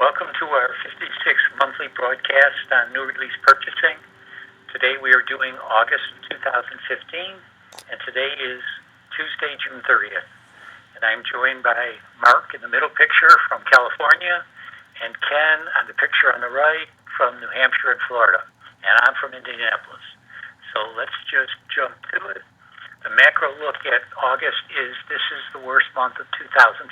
Welcome to our 56th monthly broadcast on new release purchasing. Today we are doing August 2015, and today is Tuesday, June 30th. And I'm joined by Mark in the middle picture from California, and Ken on the picture on the right from New Hampshire and Florida. And I'm from Indianapolis. So let's just jump to it. The macro look at August is this is the worst month of 2015.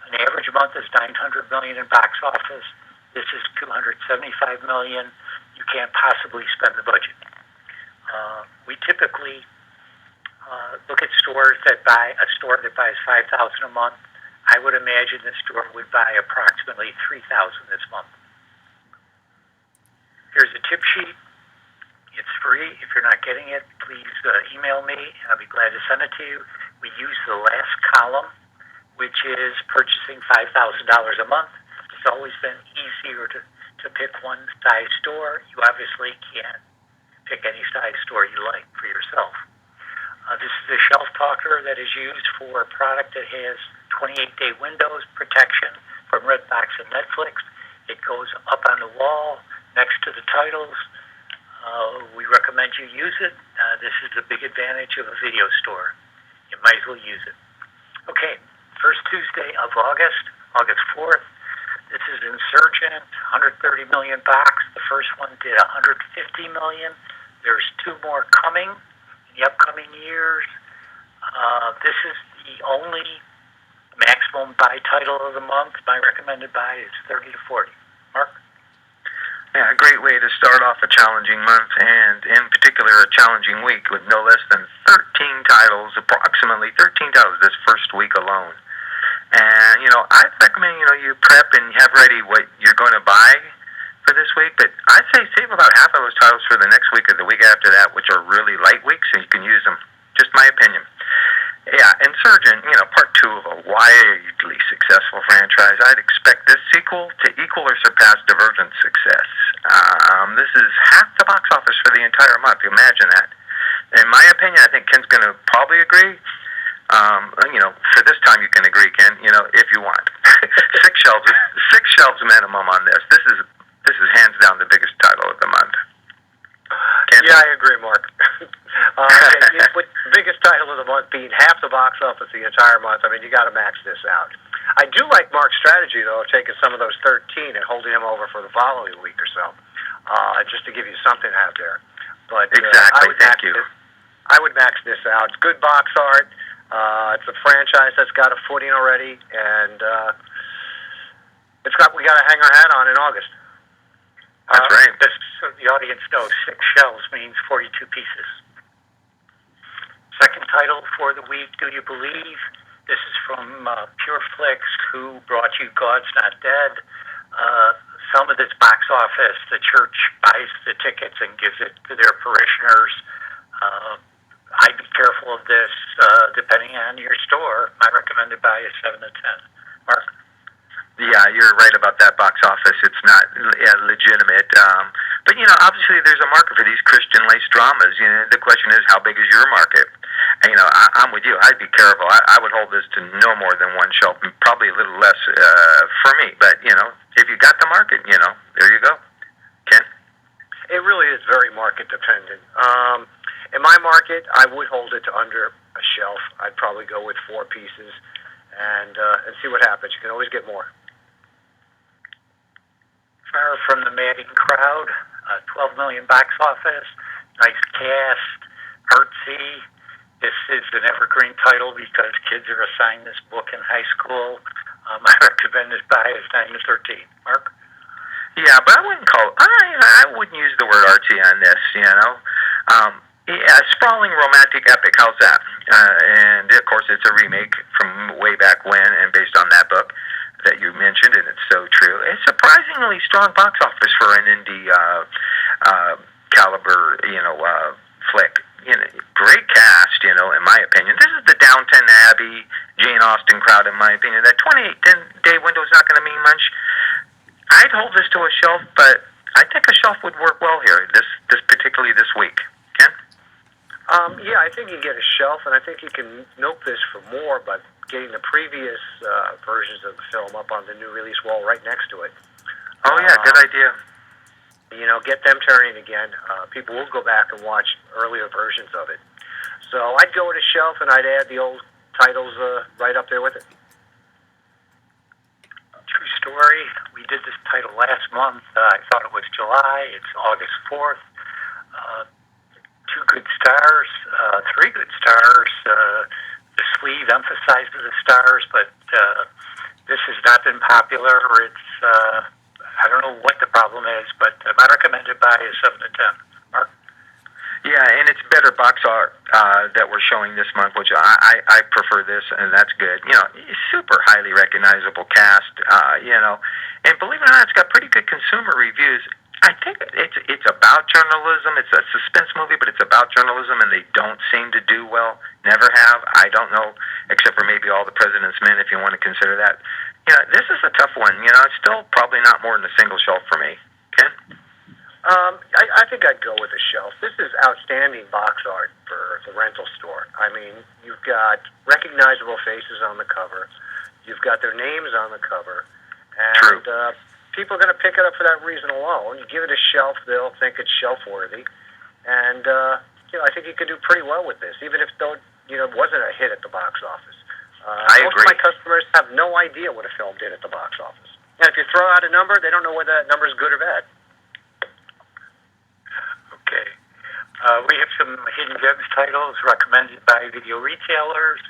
An average month is $900 million in box office. This is $275 million. You can't possibly spend the budget. We typically look at stores that buy a store that buys $5,000 a month. I would imagine this store would buy approximately $3,000 this month. Here's a tip sheet. It's free. If you're not getting it, please email me, and I'll be glad to send it to you. We use the last column, which is purchasing $5,000 a month. It's always been easier to pick one size store. You obviously can't pick any size store you like for yourself. This is a shelf talker that is used for a product that has 28-day Windows protection from Redbox and Netflix. It goes up on the wall next to the titles. We recommend you use it. This is the big advantage of a video store. You might as well use it. Okay. First Tuesday of August, August 4th. This is Insurgent, 130 million box. The first one did 150 million. There's two more coming in the upcoming years. This is the only maximum buy title of the month. My recommended buy is 30 to 40. Mark? Yeah, a great way to start off a challenging month, and in particular a challenging week with no less than 13 titles, approximately 13 titles this first week alone. And, I'd recommend, you prep and have ready what you're going to buy for this week, but I'd say save about half of those titles for the next week or the week after that, which are really light weeks, and you can use them. Just my opinion. Yeah, Insurgent, part two of a widely successful franchise. I'd expect this sequel to equal or surpass Divergent's success. This is half the box office for the entire month. Imagine that. In my opinion, I think Ken's going to probably agree. For this time you can agree, Ken, if you want. six shelves minimum on this. This is hands down the biggest title of the month. Ken? Yeah, I agree, Mark. With biggest title of the month being half the box office the entire month, you got to max this out. I do like Mark's strategy, though, of taking some of those 13 and holding them over for the following week or so, just to give you something out there. But exactly, thank you. I would max this out. It's good box art. It's a franchise that's got a footing already, and we got to hang our hat on in August. That's right. Just so the audience knows, 6 shelves means 42 pieces. Second title for the week, Do You Believe? This is from PureFlix, who brought you God's Not Dead. Some of this box office, the church buys the tickets and gives it to their parishioners. I'd be careful of this, depending on your store. My recommended buy is 7 to 10. Mark? Yeah, you're right about that box office. It's not legitimate. But, obviously there's a market for these Christian-laced dramas. The question is, how big is your market? And, I'm with you. I'd be careful. I would hold this to no more than one shelf, probably a little less for me. But, if you got the market, there you go. Ken? It really is very market dependent. In my market, I would hold it to under a shelf. I'd probably go with 4 pieces and see what happens. You can always get more. Far from the madding crowd, 12 million box office, nice cast, artsy. This is an evergreen title because kids are assigned this book in high school. My recommended buy is 9 to 13. Mark? Yeah, but I wouldn't use the word artsy on this, sprawling romantic epic, how's that? And, of course, it's a remake from way back when and based on that book that you mentioned, and it's so true. It's surprisingly strong box office for an indie caliber, flick. Great cast, in my opinion. This is the Downton Abbey, Jane Austen crowd, in my opinion. That 28-day window is not going to mean much. I'd hold this to a shelf, but I think a shelf would work well here, particularly this week. Ken? Yeah, I think you can get a shelf, and I think you can milk this for more, but getting the previous versions of the film up on the new release wall right next to it. Oh yeah, good idea. You know, get them turning again. People will go back and watch earlier versions of it. So I'd go with a shelf and I'd add the old titles right up there with it. True story. We did this title last month. I thought it was July. It's August 4th. 2 good stars, 3 good stars. The sleeve emphasizes the stars, but this has not been popular. It's I don't know what the problem is, but I recommend it by a 7 to 10. Mark? Yeah, and it's better box art that we're showing this month, which I prefer this, and that's good. You know, super highly recognizable cast, you know, and believe it or not, it's got pretty good consumer reviews. I think it's about journalism. It's a suspense movie, but it's about journalism, and they don't seem to do well. Never have. I don't know, except for maybe All the President's Men, if you want to consider that. You know, this is a tough one. You know, it's still probably not more than a single shelf for me. Ken? I think I'd go with a shelf. This is outstanding box art for the rental store. I mean, you've got recognizable faces on the cover. You've got their names on the cover. And True. People are going to pick it up for that reason alone. You give it a shelf, they'll think it's shelf-worthy. And, you know, I think you could do pretty well with this, even if it wasn't a hit at the box office. I most agree. of my customers have no idea what a film did at the box office. And if you throw out a number, they don't know whether that number is good or bad. Okay. We have some hidden gems titles recommended by video retailers,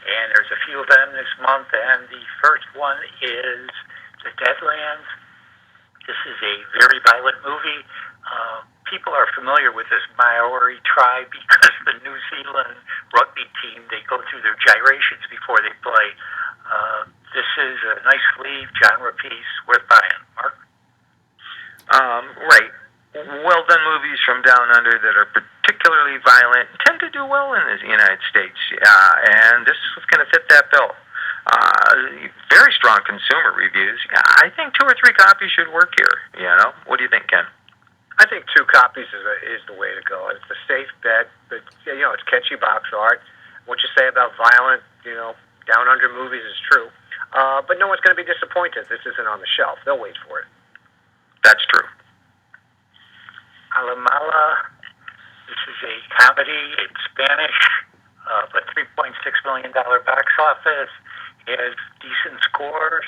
and there's a few of them this month, and the first one is The Deadlands. This is a very violent movie. People are familiar with this Maori tribe because the New Zealand rugby team, they go through their gyrations before they play. This is a nice sleeve genre piece worth buying. Mark? Right. Well-done movies from down under that are particularly violent tend to do well in the United States, and this is going to fit that bill. Very strong consumer reviews. I think 2 or 3 copies should work here. You know, what do you think, Ken? I think 2 copies is the way to go. It's a safe bet, but, you know, it's catchy box art. What you say about violent, you know, down under movies is true. But no one's going to be disappointed if this isn't on the shelf. They'll wait for it. That's true. Aloha. This is a comedy in Spanish, but $3.6 million box office. It has decent scores.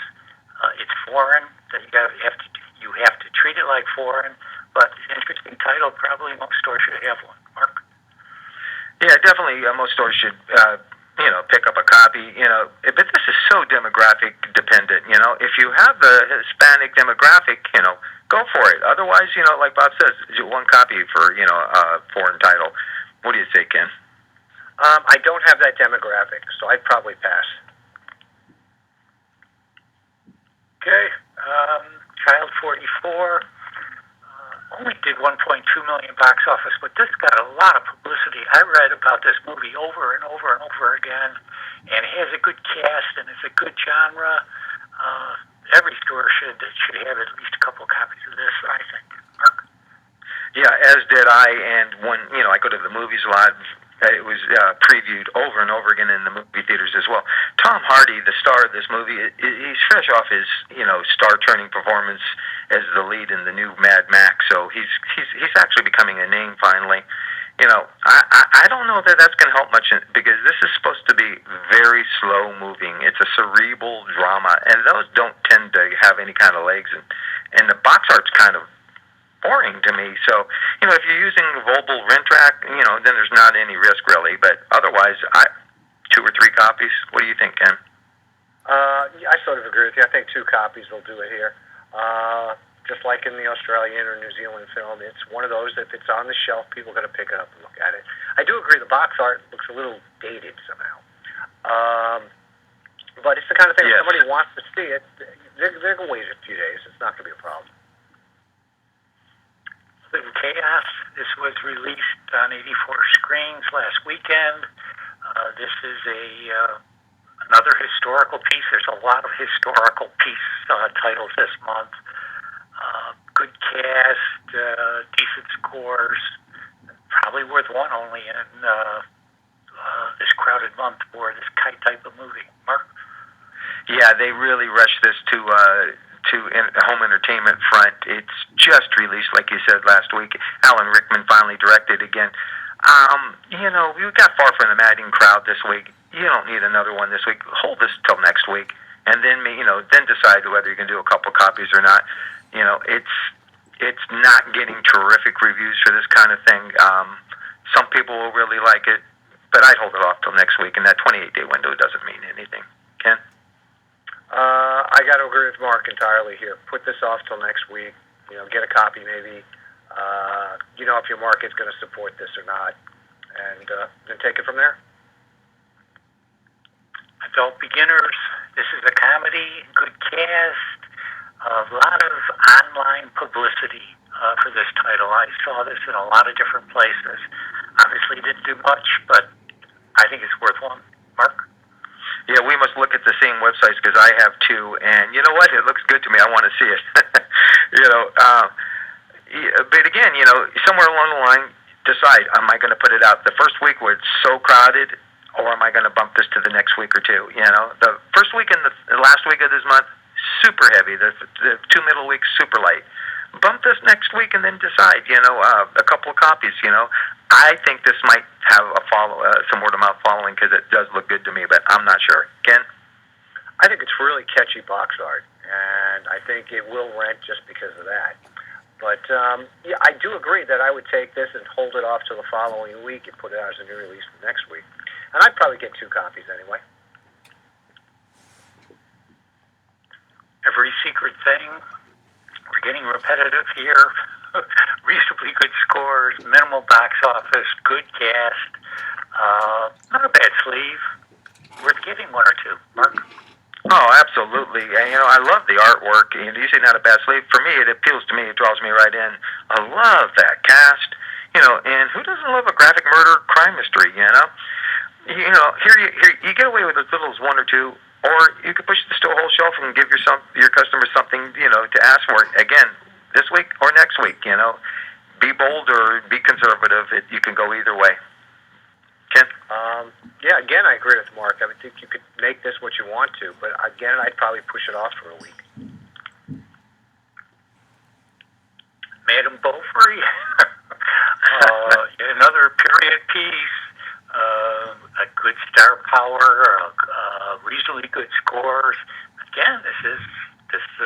It's foreign, so you have to treat it like foreign. But an interesting title. Probably most stores should have one. Mark? Yeah, definitely. Most stores should, you know, pick up a copy. You know, but this is so demographic dependent. You know, if you have the Hispanic demographic, you know, go for it. Otherwise, you know, like Bob says, 1 copy for, you know, a foreign title. What do you say, Ken? I don't have that demographic, so I'd probably pass. Okay. Child 44. Only did 1.2 million box office, but this got a lot of publicity. I read about this movie over and over and over again, and it has a good cast and it's a good genre. Every store should have at least a couple copies of this, I think. Mark? Yeah, as did I. And when, you know, I go to the movies a lot, it was previewed over and over again in the movie theaters as well. Tom Hardy, the star of this movie, he's fresh off his, you know, star-turning performance as the lead in the new Mad Max. So he's actually becoming a name finally. You know, I don't know that that's going to help much because this is supposed to be very slow moving. It's a cerebral drama, and those don't tend to have any kind of legs. And the box art's kind of boring to me. So, you know, if you're using Volble rent track, you know, then there's not any risk really. But otherwise, 2 or 3 copies. What do you think, Ken? Yeah, I sort of agree with you. I think 2 copies will do it here. Just like in the Australian or New Zealand film, it's one of those, if it's on the shelf, people are going to pick it up and look at it. I do agree the box art looks a little dated somehow. But it's the kind of thing, Yes. if somebody wants to see it, they're going to wait a few days. It's not going to be a problem. Little Chaos. This was released on 84 screens last weekend. This is another historical piece. There's a lot of historical piece titles this month. Good cast, decent scores. Probably worth one only in this crowded month for this type of movie. Mark? Yeah, they really rushed this to home entertainment front. It's just released, like you said last week. Alan Rickman finally directed again. We got Far From the Madding Crowd this week. You don't need another one this week. Hold this till next week, and then then decide whether you can do a couple copies or not. It's not getting terrific reviews for this kind of thing. Some people will really like it, but I'd hold it off till next week. And that 28-day window doesn't mean anything. Ken? I got to agree with Mark entirely here. Put this off till next week. Get a copy maybe. If your market's going to support this or not, and then take it from there. Adult Beginners. This is a comedy, good cast, a lot of online publicity for this title. I saw this in a lot of different places. Obviously didn't do much, but I think it's worth one. Mark? Yeah, we must look at the same websites because I have two, and you know what? It looks good to me. I want to see it. But again, somewhere along the line, decide, am I going to put it out the first week where it's so crowded, or am I going to bump this to the next week or two? The first week and the last week of this month, super heavy. The 2 middle weeks, super light. Bump this next week and then decide, a couple of copies, I think this might have some word-of-mouth following because it does look good to me, but I'm not sure. Ken? I think it's really catchy box art, and I think it will rent just because of that. But, I do agree that I would take this and hold it off till the following week and put it out as a new release the next week. And I'd probably get 2 copies anyway. Every Secret Thing. We're getting repetitive here. Reasonably good scores, minimal box office, good cast. Not a bad sleeve. Worth getting 1 or 2. Mark? Oh, absolutely. And, I love the artwork. You say not a bad sleeve. For me, it appeals to me. It draws me right in. I love that cast. And who doesn't love a graphic murder crime mystery, Here you get away with as little as 1 or 2, or you could push this to a whole shelf and give your customers something, to ask for. Again, this week or next week, Be bold or be conservative. You can go either way. Ken? Yeah, again, I agree with Mark. I would think you could make this what you want to, but again, I'd probably push it off for a week. Madame Bovary. Another period piece. A good star power, reasonably good scores. Again, this is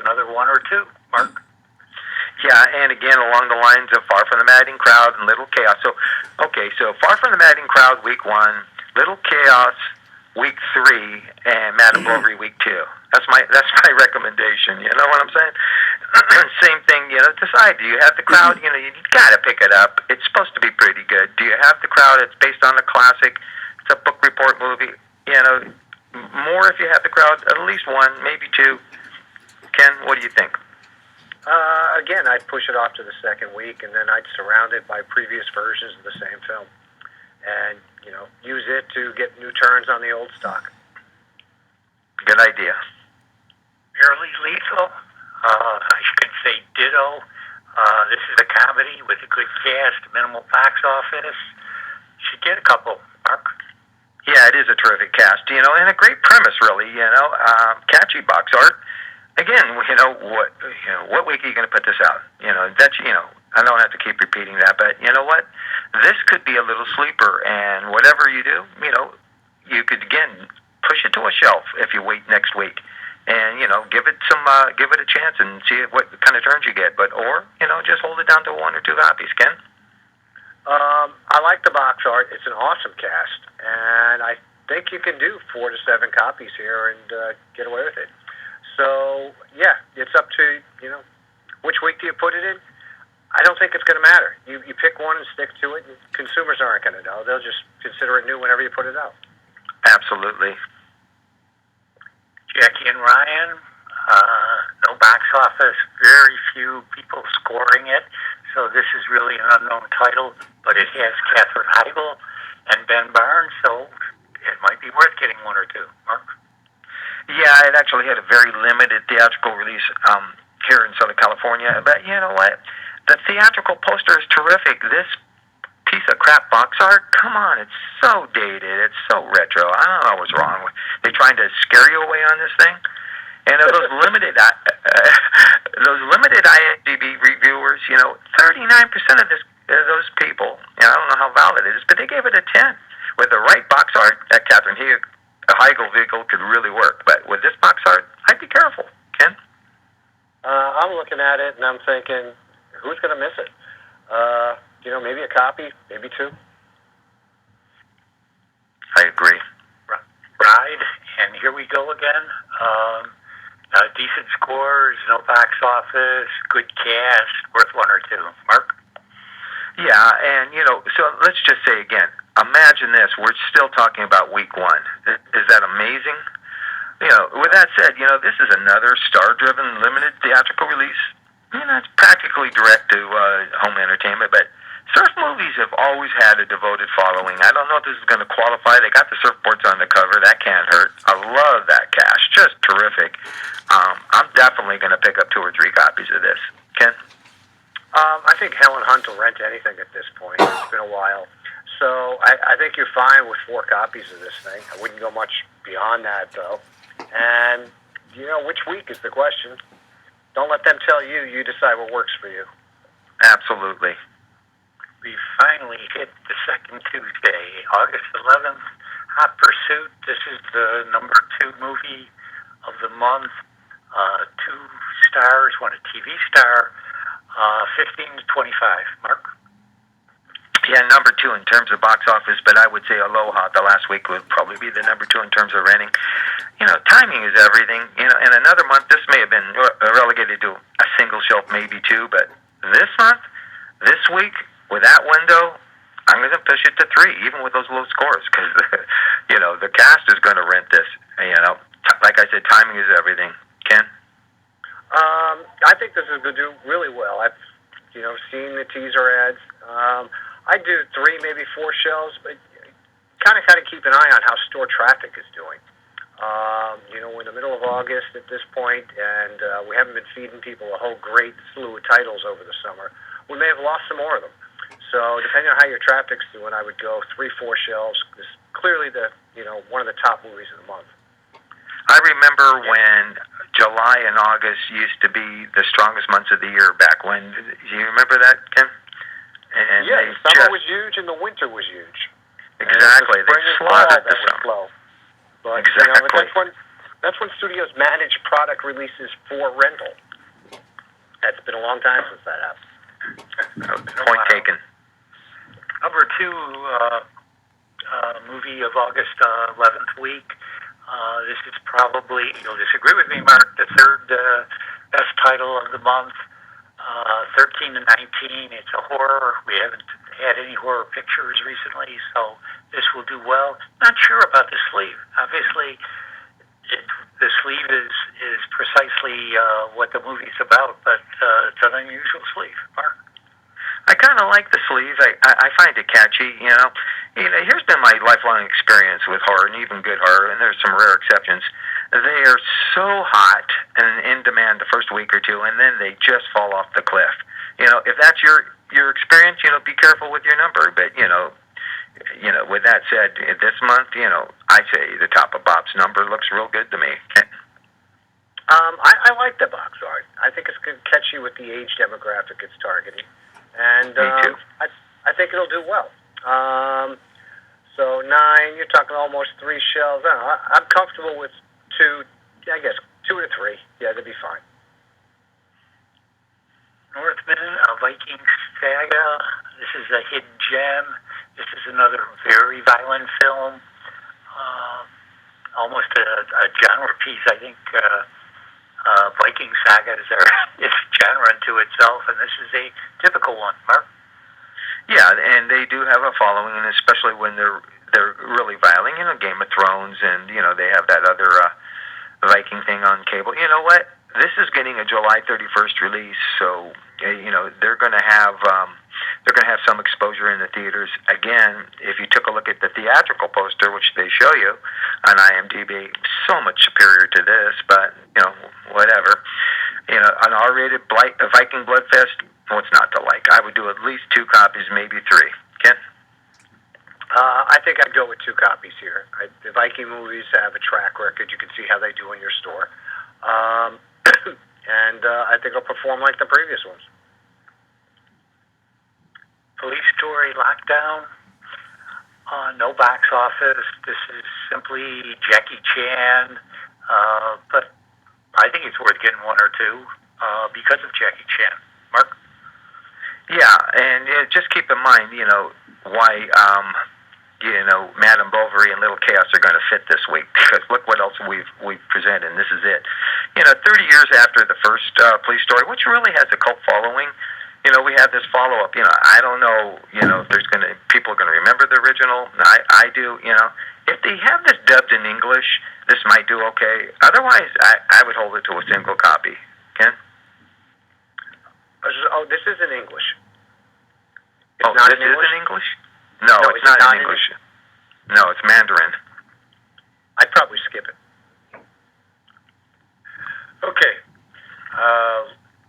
another 1 or 2. Mark? Yeah, and again, along the lines of Far From the Madding Crowd and Little Chaos. So Far From the Madding Crowd, week 1, Little Chaos, week 3, and Madame Bovary, week 2. That's my recommendation. You know what I'm saying? Same thing. Decide. Do you have the crowd? You got to pick it up. It's supposed to be pretty good. Do you have the crowd? It's based on a classic. It's a book report movie. More if you have the crowd. At least 1, maybe 2. Ken, what do you think? Again, I'd push it off to the second week, and then I'd surround it by previous versions of the same film, and use it to get new turns on the old stock. Good idea. Barely Lethal. I could say ditto. This is a comedy with a good cast, minimal box office. Should get a couple. Mark? Yeah, it is a terrific cast, and a great premise, really. Catchy box art. Again, what week are you going to put this out? That's, I don't have to keep repeating that, but you know what? This could be a little sleeper, and whatever you do, you could, again, push it to a shelf if you wait next week. And, give it a chance and see what kind of turns you get. Or just hold it down to 1 or 2 copies, Ken? I like the box art. It's an awesome cast, and I think you can do 4 to 7 copies here and get away with it. So, yeah, it's up to, which week do you put it in? I don't think it's going to matter. You pick one and stick to it, and consumers aren't going to know. They'll just consider it new whenever you put it out. Absolutely. Jackie and Ryan, no box office, very few people scoring it. So this is really an unknown title, but it has Katherine Heigl and Ben Barnes, so it might be worth getting 1 or 2. Mark? Yeah, it actually had a very limited theatrical release here in Southern California. But you know what? The theatrical poster is terrific. This piece of crap box art. Come on, it's so dated. It's so retro. I don't know what's wrong with. They trying to scare you away on this thing. And those limited IMDb reviewers, 39% of those people, I don't know how valid it is, but they gave it a 10. With the right box art, that Catherine Heigl vehicle could really work. But with this box art, I'd be careful, Ken. I'm looking at it and I'm thinking, who's going to miss it? Maybe a copy, maybe two. I agree. Ride, and here we go again. Decent scores, no box office, good cast, worth one or two. Mark? Yeah, and, so let's just say again, imagine this. We're still talking about week one. Is that amazing? With that said, this is another star-driven, limited theatrical release. It's practically direct to home entertainment, but surf movies have always had a devoted following. I don't know if this is going to qualify. They got the surfboards on the cover. That can't hurt. I love that cast. Just terrific. I'm definitely going to pick up 2 or 3 copies of this. Ken? I think Helen Hunt will rent anything at this point. It's been a while. So I think you're fine with 4 copies of this thing. I wouldn't go much beyond that, though. And, which week is the question. Don't let them tell you. You decide what works for you. Absolutely. We finally hit the second Tuesday, August 11th. Hot Pursuit. This is the number 2 movie of the month. 2 stars, 1 a TV star. 15 to 25. Mark? Yeah, number 2 in terms of box office, but I would say Aloha the last week would probably be the number 2 in terms of renting. Timing is everything. In another month, this may have been relegated to a single shelf, maybe 2, but this month, this week, with that window, I'm going to push it to 3, even with those low scores, because, the cast is going to rent this. Like I said, timing is everything. Ken? I think this is going to do really well. I've, seen the teaser ads. I do 3, maybe 4 shelves, but kind of keep an eye on how store traffic is doing. We're in the middle of August at this point, and we haven't been feeding people a whole great slew of titles over the summer. We may have lost some more of them. So depending on how your traffic's doing, I would go 3, 4 shelves. This is clearly one of the top movies of the month. I remember when July and August used to be the strongest months of the year back when. Do you remember that, Ken? And yeah, the summer was huge and the winter was huge. Exactly. They slaughtered the summer. Slow. But, exactly. That's when studios manage product releases for rental. That's been a long time since that happened. Point taken. Number 2 movie of August 11th week. This is probably, you'll disagree with me, Mark, the 3rd best title of the month. 13 to 19. It's a horror. We haven't had any horror pictures recently, so this will do well. Not sure about the sleeve. Obviously, the sleeve is precisely what the movie's about, but it's an unusual sleeve. Mark? I kind of like the sleeve. I find it catchy, Here's been my lifelong experience with horror, and even good horror, and there's some rare exceptions. They are so hot and in demand the first week or 2, and then they just fall off the cliff. If that's your experience, be careful with your number. But, with that said, this month, I say the top of Bob's number looks real good to me. I like the box art. I think it's going to catch you with the age demographic it's targeting. And me too. I think it'll do well. So 9, you're talking almost 3 shelves. I don't know, I'm comfortable with 2, I guess 2 to 3. Yeah, that'd be fine. Northmen, a Viking saga. This is a hidden gem. This is another very violent film. Almost a genre piece, I think. Viking saga is its genre unto itself, and this is a typical one. Mark? Yeah, and they do have a following, and especially when they're really violent. Game of Thrones, and they have that other Viking thing on cable. You know what? This is getting a July 31st release, so they're going to have some exposure in the theaters. Again, if you took a look at the theatrical poster, which they show you on IMDb, so much superior to this, but whatever. An R-rated Viking Bloodfest, what's not to like? I would do at least 2 copies, maybe 3. Ken? I think I'd go with 2 copies here. The Viking movies have a track record. You can see how they do in your store. And I think it'll perform like the previous ones. Police Story Lockdown. No box office. This is simply Jackie Chan. But I think it's worth getting 1 or 2 because of Jackie Chan. Mark? Yeah, and just keep in mind, why, Madame Bovary and Little Chaos are going to fit this week, because look what else we've presented, and this is it. 30 years after the first Police Story, which really has a cult following, we have this follow-up. I don't know, if people are going to remember the original. I do, If they have this dubbed in English, this might do okay. Otherwise, I would hold it to a single copy. Ken? Oh, this is in English. This is in English? No, it's not in English. No, it's Mandarin. I'd probably skip it. Okay.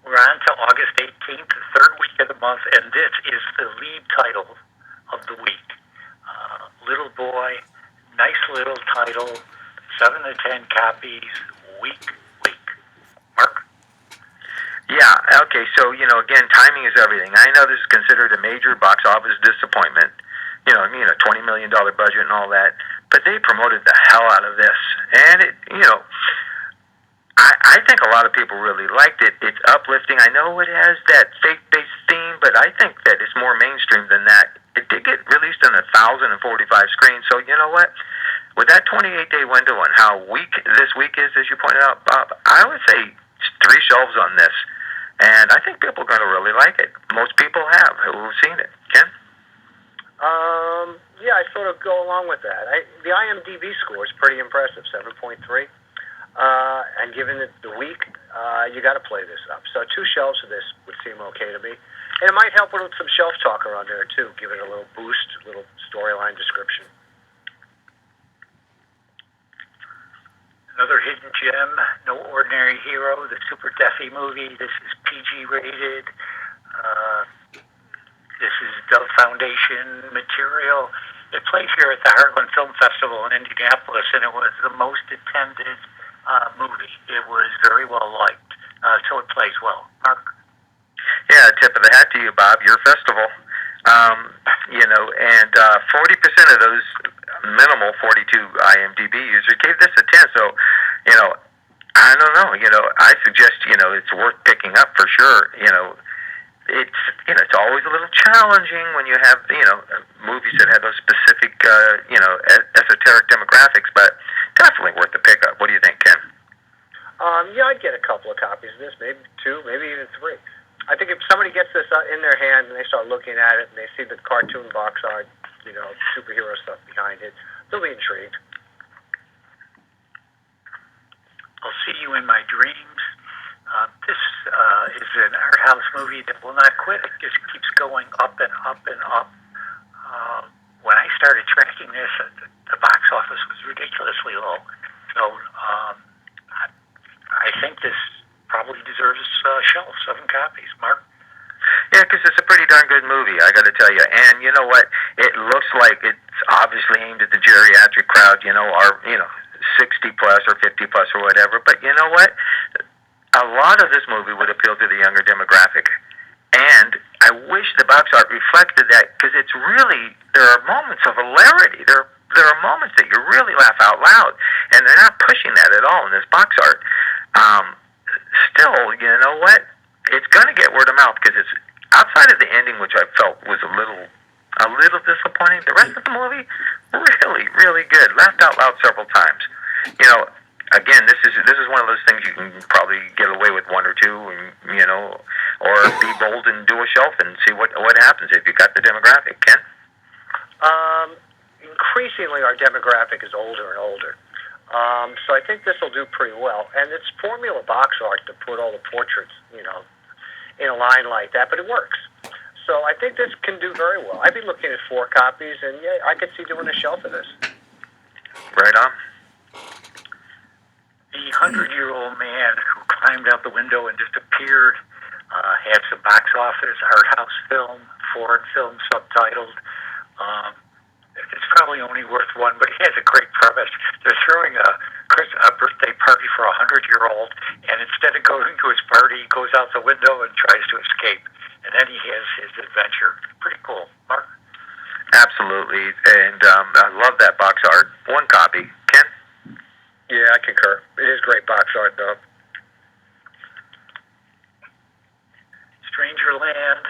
We're on to August 18th, the 3rd week of the month, and this is the lead title of the week. Little Boy, nice little title, 7 to 10 copies, week. Mark? Yeah, okay, so, again, timing is everything. I know this is considered a major box office disappointment. A $20 million budget and all that, but they promoted the hell out of this. And I think a lot of people really liked it. It's uplifting. I know it has that faith-based theme, but I think that it's more mainstream than that. It did get released on 1,045 screens, so you know what? With that 28-day window and how weak this week is, as you pointed out, Bob, I would say 3 shelves on this. And I think people are going to really like it. Most people have who've seen it. Ken? Yeah, I sort of go along with that. The IMDb score is pretty impressive, 7.3. And given the week, you got to play this up. So 2 shelves of this would seem okay to me. And it might help with some shelf talk around there, too. Give it a little boost, a little storyline description. Another hidden gem, No Ordinary Hero, the SuperDeaty movie. This is PG rated. This is Dove Foundation material. It plays here at the Heartland Film Festival in Indianapolis, and it was the most attended movie. It was very well liked, so it plays well. Mark? Yeah, tip of the hat to you, Bob. Your festival. And 40% of those minimal 42 IMDb users gave this a 10. So, I don't know. I suggest, it's worth picking up for sure. It's always a little challenging when you have, movies that have those specific, esoteric demographics, but definitely worth the pickup. What do you think, Ken? Yeah, I'd get a couple of copies of this, maybe 2, maybe even 3. I think if somebody gets this in their hand and they start looking at it and they see the cartoon box art, superhero stuff behind it, they'll be intrigued. I'll See You in My Dreams. This is an art house movie that will not quit. It just keeps going up and up and up. When I started tracking this, the box office was ridiculously low. So I think this probably deserves a shelf, 7 copies. Mark? Yeah, because it's a pretty darn good movie, I got to tell you. And you know what? It looks like it's obviously aimed at the geriatric crowd, our 60 plus or 50 plus or whatever. But you know what? A lot of this movie would appeal to the younger demographic. And I wish the box art reflected that, because it's really, there are moments of hilarity. There are moments that you really laugh out loud. And they're not pushing that at all in this box art. Still, you know what? It's going to get word of mouth, because it's outside of the ending, which I felt was a little disappointing. The rest of the movie, really, really good. Laughed out loud several times. Again, this is one of those things you can probably get away with 1 or 2, and, or be bold and do a shelf and see what happens if you got the demographic. Ken? Increasingly, our demographic is older and older. So I think this will do pretty well. And it's formula box art to put all the portraits, in a line like that, but it works. So I think this can do very well. I'd be looking at 4 copies, and yeah, I could see doing a shelf of this. Right on. The 100-year-old man who climbed out the window and disappeared had some box office, art house film, foreign film subtitled. Um, it's probably only worth one, but it has a great premise. They're throwing a birthday party for a 100-year-old, and instead of going to his party, he goes out the window and tries to escape. And then he has his adventure. Pretty cool, Mark. Absolutely, and I love that box art. One copy, Ken. Yeah, I concur. It is great box art, though. Strangerland,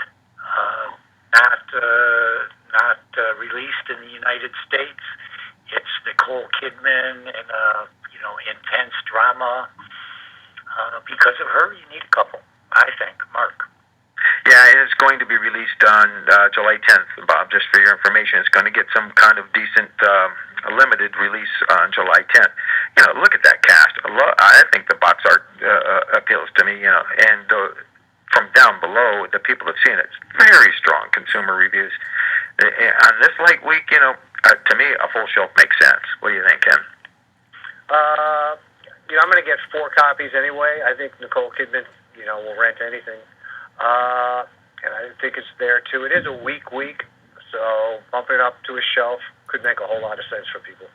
not released in the United States. It's Nicole Kidman and intense drama. Because of her, you need a couple, I think, Mark. Yeah, and it's going to be released on July 10th, Bob, just for your information. It's going to get some kind of decent limited release on July 10th. Look at that cast. I think the box art appeals to me, and from down below, the people have seen it. It's very strong consumer reviews. On this light week, to me, a full shelf makes sense. What do you think, Ken? I'm going to get 4 copies anyway. I think Nicole Kidman, will rent anything. And I think it's there, too. It is a weak, so bumping it up to a shelf could make a whole lot of sense for people.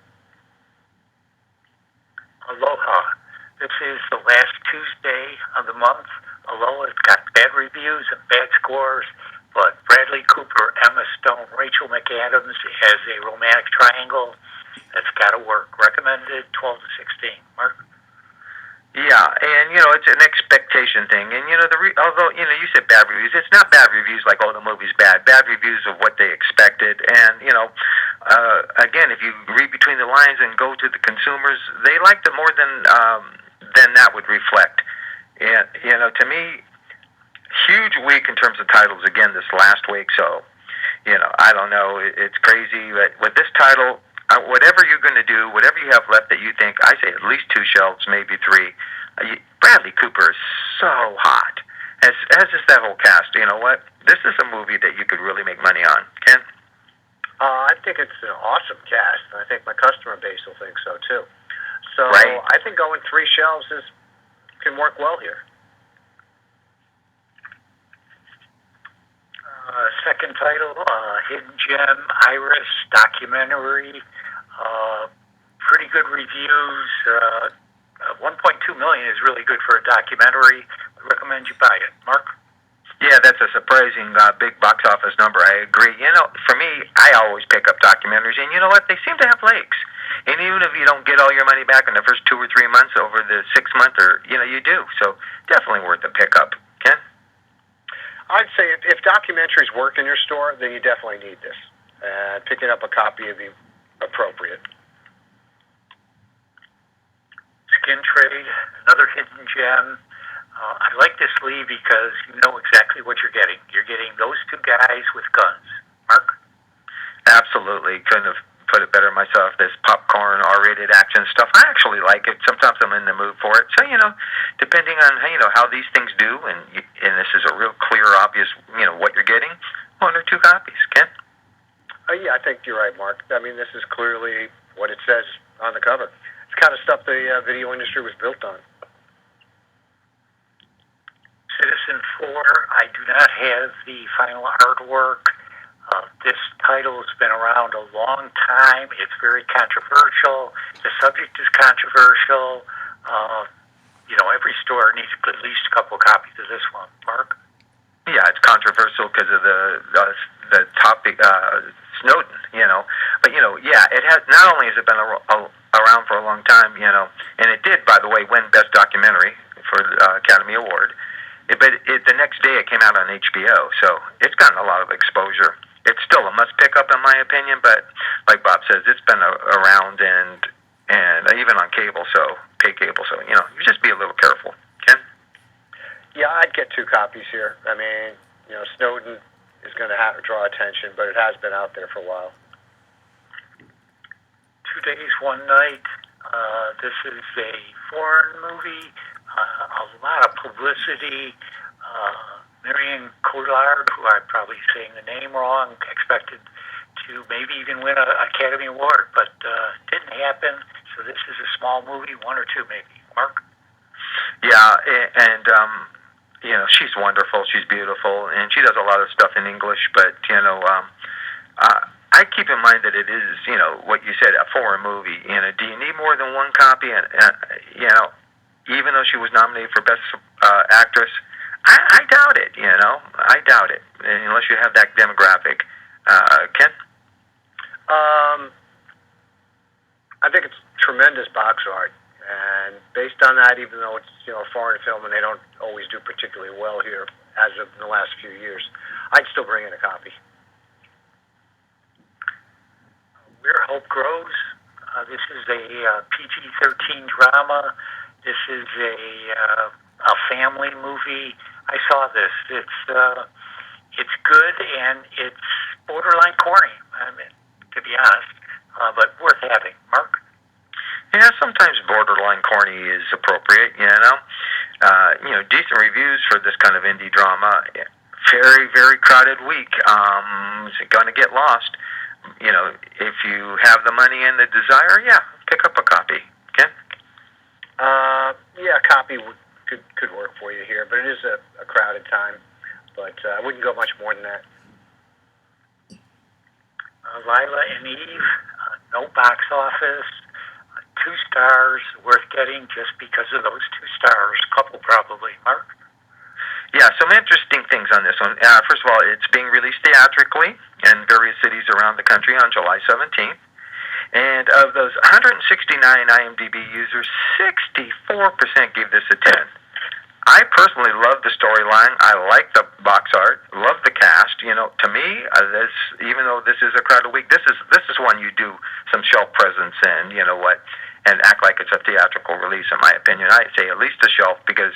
Aloha. This is the last Tuesday of the month. Aloha's got bad reviews and bad scores, but Bradley Cooper, Emma Stone, Rachel McAdams as a romantic triangle. That's got to work. Recommended 12 to 16. Mark? Yeah, and it's an expectation thing, and although you said bad reviews, it's not bad reviews like the movie's bad. Bad reviews of what they expected, and again, if you read between the lines and go to the consumers, they liked it more than that would reflect. And to me, huge week in terms of titles again this last week. So I don't know, it's crazy, but with this title. Whatever you're going to do, whatever you have left that you think, I say at least 2 shelves, maybe 3. Bradley Cooper is so hot, as is that whole cast. You know what? This is a movie that you could really make money on. Ken? I think it's an awesome cast. I think my customer base will think so, too. So right. I think going 3 shelves can work well here. Second title, Hidden Gem, Iris, documentary. Pretty good reviews. 1.2 million is really good for a documentary. I recommend you buy it. Mark? Yeah, that's a surprising big box office number. I agree. For me, I always pick up documentaries, and you know what? They seem to have legs. And even if you don't get all your money back in the first 2 or 3 months, over the 6 month, or you do. So definitely worth a pickup. Ken? I'd say if documentaries work in your store, then you definitely need this. Picking up a copy would be appropriate. Skin Trade, another hidden gem. I like this, Lee, because you know exactly what you're getting. You're getting those 2 guys with guns. Mark? Absolutely. Couldn't have put it better myself. This popcorn, R-rated action stuff, I actually like it. Sometimes I'm in the mood for it. So, depending on how these things do, and this is a real clear, obvious, what you're getting, 1 or 2 copies. Ken? Yeah, I think you're right, Mark. I mean, this is clearly what it says on the cover. It's kind of stuff the video industry was built on. Citizenfour, I do not have the final artwork. This title has been around a long time. It's very controversial. The subject is controversial. Every store needs at least a couple copies of this one. Mark? Yeah, it's controversial because of the topic, Snowden. But it has. Not only has it been around for a long time, and it did, by the way, win Best Documentary for the Academy Award. But the next day it came out on HBO, so it's gotten a lot of exposure. It's still a must pick up in my opinion, but like Bob says, it's been around and even on cable, so pay cable. So you just be a little careful. Ken? Yeah, I'd get 2 copies here. I mean, Snowden is going to have to draw attention, but it has been out there for a while. 2 Days, One Night. This is a foreign movie. A lot of publicity. Marion Cotillard, who I'm probably saying the name wrong, expected to maybe even win an Academy Award, but didn't happen. So this is a small movie, 1 or 2 maybe. Mark? Yeah, and she's wonderful. She's beautiful, and she does a lot of stuff in English. But I I keep in mind that it is, what you said, a foreign movie. Do you need more than one copy? And even though she was nominated for Best Actress, I doubt it. I doubt it unless you have that demographic. Ken? I think it's tremendous box art, and based on that, even though it's a foreign film and they don't always do particularly well here as of in the last few years, I'd still bring in a copy. Where Hope Grows. This is a PG-13 drama. This is a family movie. I saw this. It's good and it's borderline corny. I mean, to be honest, but worth having. Mark. Yeah, sometimes borderline corny is appropriate. Decent reviews for this kind of indie drama. Very, very crowded week. Is it going to get lost? If you have the money and the desire, yeah, pick up a copy. Ken? Yeah, a copy could work for you here, but it is a crowded time. But I wouldn't go much more than that. Lila Eve, no box office, 2 stars, worth getting just because of those 2 stars. Couple probably. Mark? Yeah, some interesting things on this one. First of all, it's being released theatrically in various cities around the country on July 17th. And of those 169 IMDb users, 64% gave this a 10. I personally love the storyline. I like the box art. Love the cast. To me, even though this is a crowded week, this is one you do some shelf presence in. And act like it's a theatrical release. In my opinion, I'd say at least a shelf because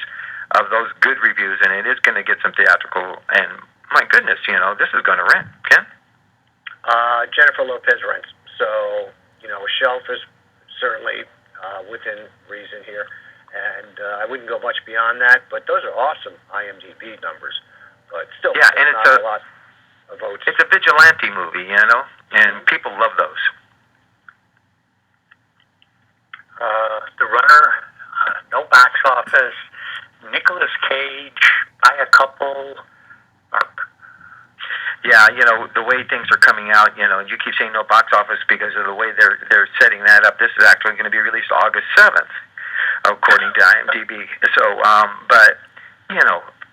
of those good reviews, and it is going to get some theatrical. And my goodness, this is going to rent. Ken? Jennifer Lopez rents, so a shelf is certainly within reason here. And I wouldn't go much beyond that, but those are awesome IMDb numbers. But still, yeah, and it's a lot of votes. It's a vigilante movie, and people love those. The Runner, no box office. Nicolas Cage, buy a couple. Mark. Yeah, the way things are coming out, you keep saying no box office because of the way they're setting that up. This is actually going to be released August 7th. According to IMDb. So, but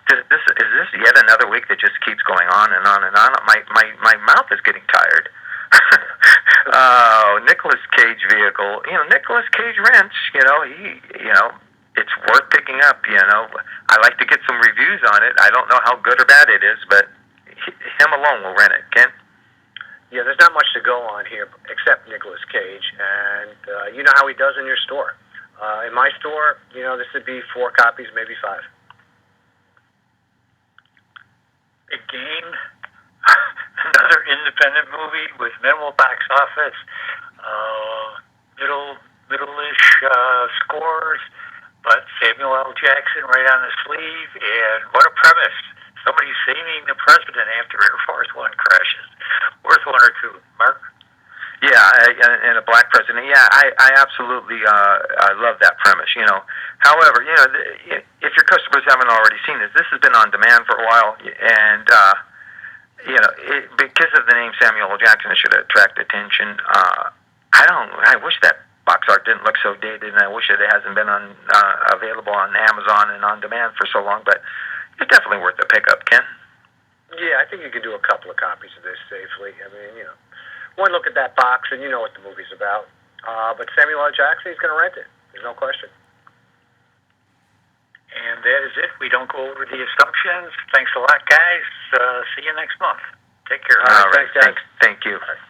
this is yet another week that just keeps going on and on and on. My mouth is getting tired. Nicolas Cage vehicle. Nicolas Cage rents. It's worth picking up. I like to get some reviews on it. I don't know how good or bad it is, but him alone will rent it. Ken? Yeah, there's not much to go on here except Nicolas Cage, and you know how he does in your store. In my store, this would be 4 copies, maybe 5. Big Game, another independent movie with minimal box office, middle-ish scores, but Samuel L. Jackson right on the sleeve, and what a premise. Somebody saving the president after Air Force One crashes. Worth 1 or 2. Mark? Yeah, and a black president. Yeah, I absolutely I love that premise. However, if your customers haven't already seen this has been on demand for a while, and because of the name Samuel L. Jackson, it should attract attention. I wish that box art didn't look so dated, and I wish it hasn't been available on Amazon and on demand for so long. But it's definitely worth a pickup, Ken. Yeah, I think you can do a couple of copies of this safely. I mean, one look at that box and you know what the movie's about. But Samuel L. Jackson, he's going to rent it. There's no question. And that is it. We don't go over the assumptions. Thanks a lot, guys. See you next month. Take care. All right. Thank you. All right.